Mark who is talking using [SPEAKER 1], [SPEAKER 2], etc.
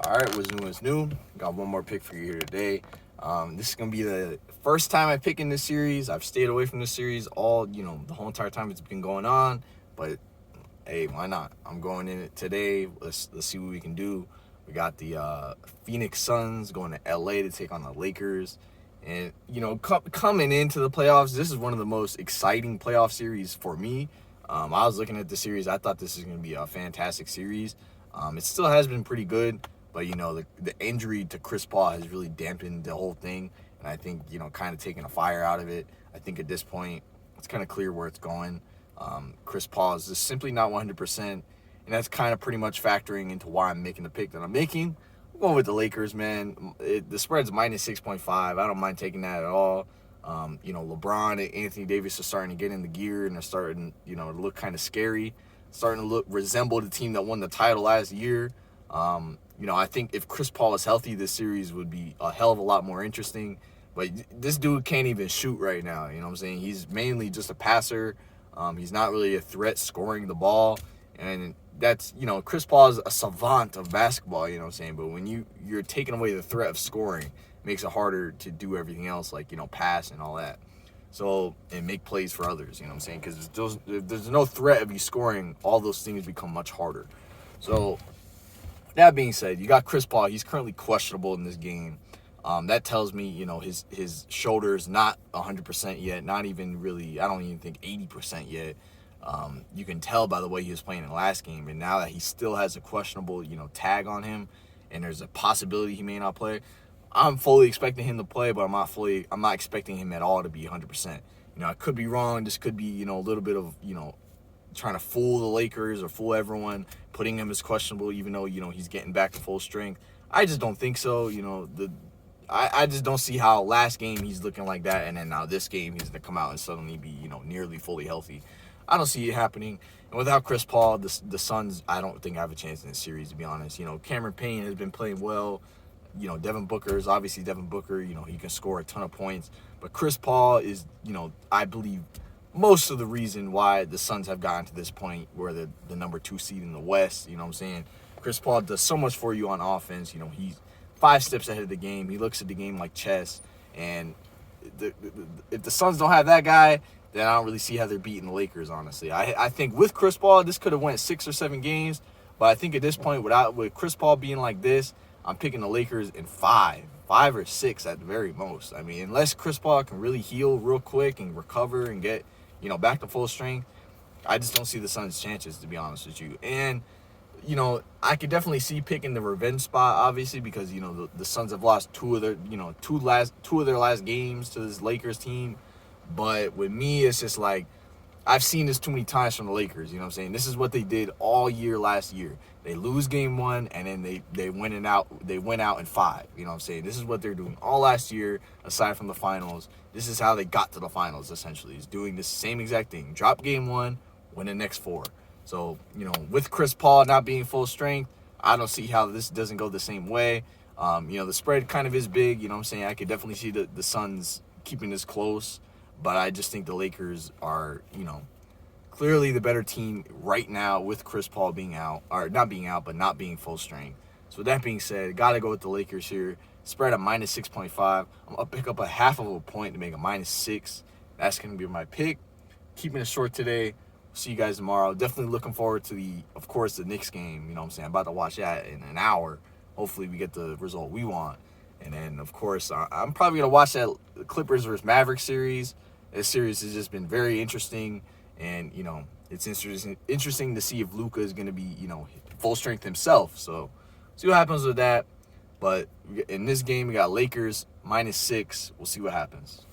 [SPEAKER 1] All right, what's new? Got one more pick for you here today. This is gonna be the first time I pick in this series. I've stayed away from this series the whole entire time it's been going on. But hey, why not? I'm going in it today. Let's see what we can do. We got the Phoenix Suns going to LA to take on the Lakers. And coming into the playoffs, this is one of the most exciting playoff series for me. I was looking at the series. I thought this is going to be a fantastic series. It still has been pretty good, but the injury to Chris Paul has really dampened the whole thing, and I think kind of taking a fire out of it. I think at this point it's kind of clear where it's going. Chris Paul is just simply not 100%, and that's kind of pretty much factoring into why I'm making the pick that I'm making. I'm going with the Lakers, man. The spread's minus 6.5. I don't mind taking that at all. LeBron and Anthony Davis are starting to get in the gear, and they're starting, to look kind of scary, starting to resemble the team that won the title last year. I think if Chris Paul is healthy, this series would be a hell of a lot more interesting. But this dude can't even shoot right now. You know what I'm saying? He's mainly just a passer. He's not really a threat scoring the ball. And that's, Chris Paul is a savant of basketball, you know what I'm saying? But when you're taking away the threat of scoring, it makes it harder to do everything else, like, pass and all that. So, and make plays for others, you know what I'm saying? Because if there's no threat of you scoring, all those things become much harder. So, that being said, you got Chris Paul. He's currently questionable in this game. That tells me, his shoulder's not 100% yet, not even really, I don't even think 80% yet. You can tell by the way he was playing in the last game. And now that he still has a questionable, tag on him, and there's a possibility he may not play, I'm fully expecting him to play, but I'm not expecting him at all to be 100%. I could be wrong. This could be, a little bit of, trying to fool the Lakers or fool everyone, putting him as questionable, even though, he's getting back to full strength. I just don't think so. I just don't see how last game he's looking like that, and then now this game he's going to come out and suddenly be, nearly fully healthy. I don't see it happening. And without Chris Paul, the Suns, I don't think I have a chance in this series, to be honest. Cameron Payne has been playing well. Devin Booker is obviously Devin Booker. He can score a ton of points. But Chris Paul is, I believe, most of the reason why the Suns have gotten to this point where the number 2 seed in the West. You know what I'm saying? Chris Paul does so much for you on offense. He's 5 steps ahead of the game. He looks at the game like chess. And if the Suns don't have that guy, then I don't really see how they're beating the Lakers, honestly. I think with Chris Paul, this could have went 6 or 7 games. But I think at this point, with Chris Paul being like this, I'm picking the Lakers in 5 or 6 at the very most. I mean, unless Chris Paul can really heal real quick and recover and get, back to full strength, I just don't see the Suns' chances, to be honest with you. And, I could definitely see picking the revenge spot, obviously, because, the Suns have lost two of their last games to this Lakers team. But with me, it's just like, I've seen this too many times from the Lakers, you know what I'm saying? This is what they did all year last year. They lose game 1, and then they went out in 5, you know what I'm saying? This is what they're doing all last year, aside from the finals. This is how they got to the finals, essentially, is doing this same exact thing. Drop game 1, win the next 4. So, with Chris Paul not being full strength, I don't see how this doesn't go the same way. The spread kind of is big, you know what I'm saying? I could definitely see the Suns keeping this close. But I just think the Lakers are, clearly the better team right now with Chris Paul being out, or not being out, but not being full strength. So with that being said, got to go with the Lakers here. Spread at minus 6.5. I'm going to pick up a half of a point to make a minus 6. That's going to be my pick. Keeping it short today. See you guys tomorrow. Definitely looking forward to the Knicks game. You know what I'm saying? I'm about to watch that in an hour. Hopefully we get the result we want. And then, of course, I'm probably going to watch that Clippers versus Mavericks series. This series has just been very interesting. And, it's interesting to see if Luka is going to be, full strength himself. So, see what happens with that. But in this game, we got Lakers minus 6. We'll see what happens.